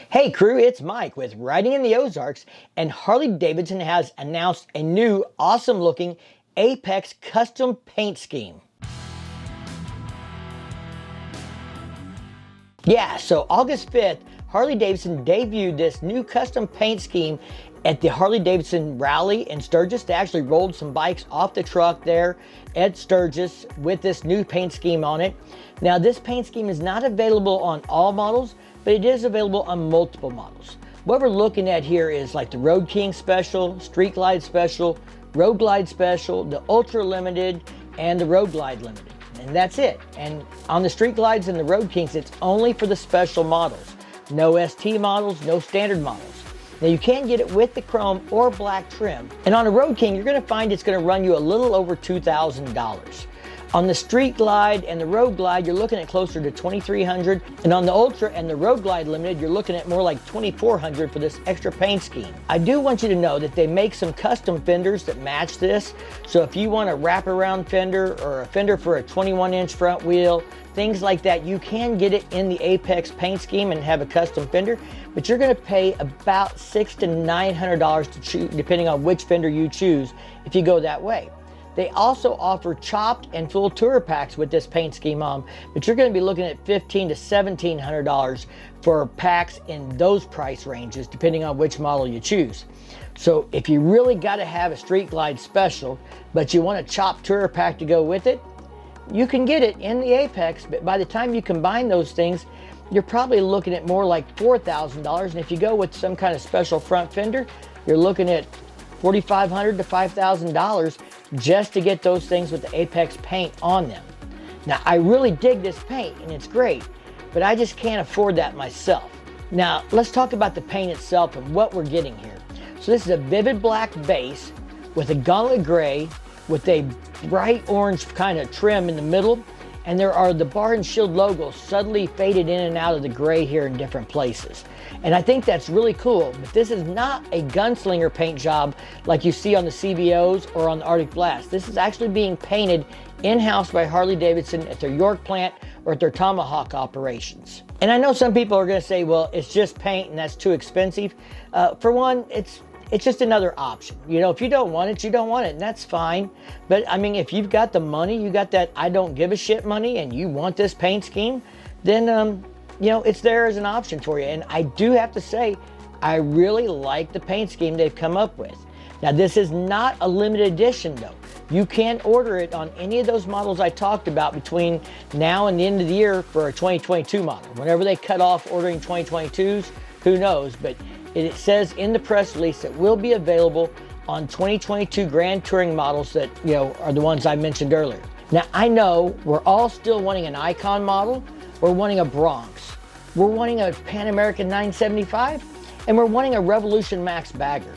Hey crew, it's Mike with Riding in the Ozarks, and Harley Davidson has announced a new awesome looking Apex custom paint scheme. Yeah, so August 5th, Harley Davidson debuted this new custom paint scheme at the Harley Davidson rally in Sturgis. They actually rolled some bikes off the truck there at Sturgis with this new paint scheme on it. Now this paint scheme is not available on all models, but it is available on multiple models. What we're looking at here is like the Road King Special, Street Glide Special, Road Glide Special, the Ultra Limited, and the Road Glide Limited. And that's it. And on the Street Glides and the Road Kings, it's only for the special models. No ST models, no standard models. Now you can get it with the chrome or black trim. And on a Road King, you're gonna find it's gonna run you a little over $2,000. On the Street Glide and the Road Glide, you're looking at closer to $2,300. And on the Ultra and the Road Glide Limited, you're looking at more like $2,400 for this extra paint scheme. I do want you to know that they make some custom fenders that match this. So if you want a wraparound fender or a fender for a 21-inch front wheel, things like that, you can get it in the Apex paint scheme and have a custom fender, but you're gonna pay about $600 to $900 to choose, depending on which fender you choose if you go that way. They also offer chopped and full tour packs with this paint scheme on, but you're going to be looking at $1,500 to $1,700 for packs in those price ranges, depending on which model you choose. So if you really got to have a Street Glide Special, but you want a chopped tour pack to go with it, you can get it in the Apex, but by the time you combine those things, you're probably looking at more like $4,000. And if you go with some kind of special front fender, you're looking at $4,500 to $5,000 just to get those things with the Apex paint on them. Now, I really dig this paint and it's great, but I just can't afford that myself. Now, let's talk about the paint itself and what we're getting here. So this is a vivid black base with a gauntlet gray with a bright orange kind of trim in the middle, and there are the bar and shield logos subtly faded in and out of the gray here in different places. And I think that's really cool, but this is not a gunslinger paint job like you see on the CVOs or on the Arctic Blast. This is actually being painted in-house by Harley Davidson at their York plant or at their Tomahawk operations. And I know some people are gonna say, well, it's just paint and that's too expensive. For one, it's just another option. You know, if you don't want it, you don't want it, and that's fine. But I mean, if you've got the money, you got that I don't give a shit money, and you want this paint scheme, then you know, it's there as an option for you. And I do have to say, I really like the paint scheme they've come up with. Now, this is not a limited edition though. You can order it on any of those models I talked about between now and the end of the year for a 2022 model. Whenever they cut off ordering 2022s, who knows? But it says in the press release that will be available on 2022 Grand Touring models that, you know, are the ones I mentioned earlier. Now, I know we're all still wanting an Icon model, we're wanting a Bronx, we're wanting a Pan American 975, and we're wanting a Revolution Max bagger.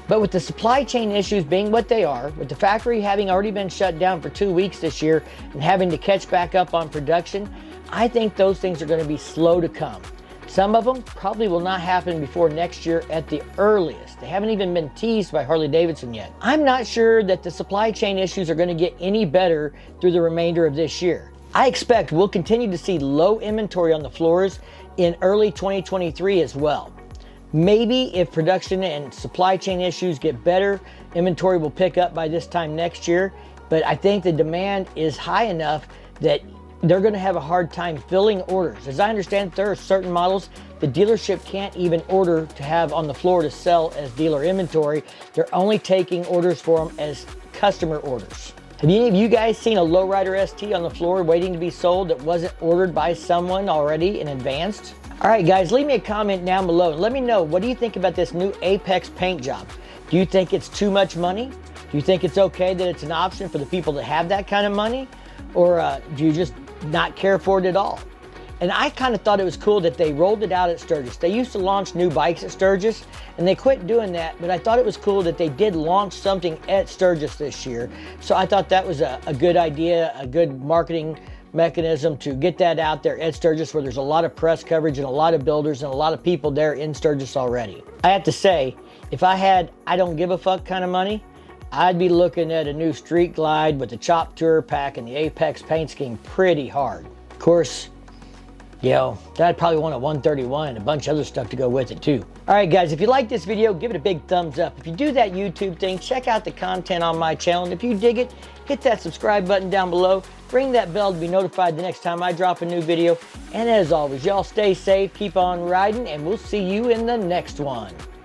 But with the supply chain issues being what they are, with the factory having already been shut down for 2 weeks this year and having to catch back up on production, I think those things are going to be slow to come. Some of them probably will not happen before next year at the earliest. They haven't even been teased by Harley Davidson yet. I'm not sure that the supply chain issues are going to get any better through the remainder of this year. I expect we'll continue to see low inventory on the floors in early 2023 as well. Maybe if production and supply chain issues get better, inventory will pick up by this time next year, but I think the demand is high enough that they're going to have a hard time filling orders. As I understand, there are certain models the dealership can't even order to have on the floor to sell as dealer inventory. They're only taking orders for them as customer orders. Have any of you guys seen a lowrider ST on the floor waiting to be sold that wasn't ordered by someone already in advance? All right, guys, leave me a comment down below and let me know, what do you think about this new Apex paint job? Do you think it's too much money? Do you think it's okay that it's an option for the people that have that kind of money? Or do you just not care for it at all? And I kind of thought it was cool that they rolled it out at Sturgis. They used to launch new bikes at Sturgis, and they quit doing that, but I thought it was cool that they did launch something at Sturgis this year. So I thought that was a good idea, a good marketing mechanism to get that out there at Sturgis, where there's a lot of press coverage and a lot of builders and a lot of people there in Sturgis already. I have to say, if I had I don't give a fuck kind of money, I'd be looking at a new Street Glide with the chopped tour pack and the Apex paint scheme pretty hard. Of course, I'd probably want a 131 and a bunch of other stuff to go with it too. All right, guys, if you like this video, give it a big thumbs up. If you do that YouTube thing, check out the content on my channel. And if you dig it, hit that subscribe button down below. Ring that bell to be notified the next time I drop a new video. And as always, y'all stay safe, keep on riding, and we'll see you in the next one.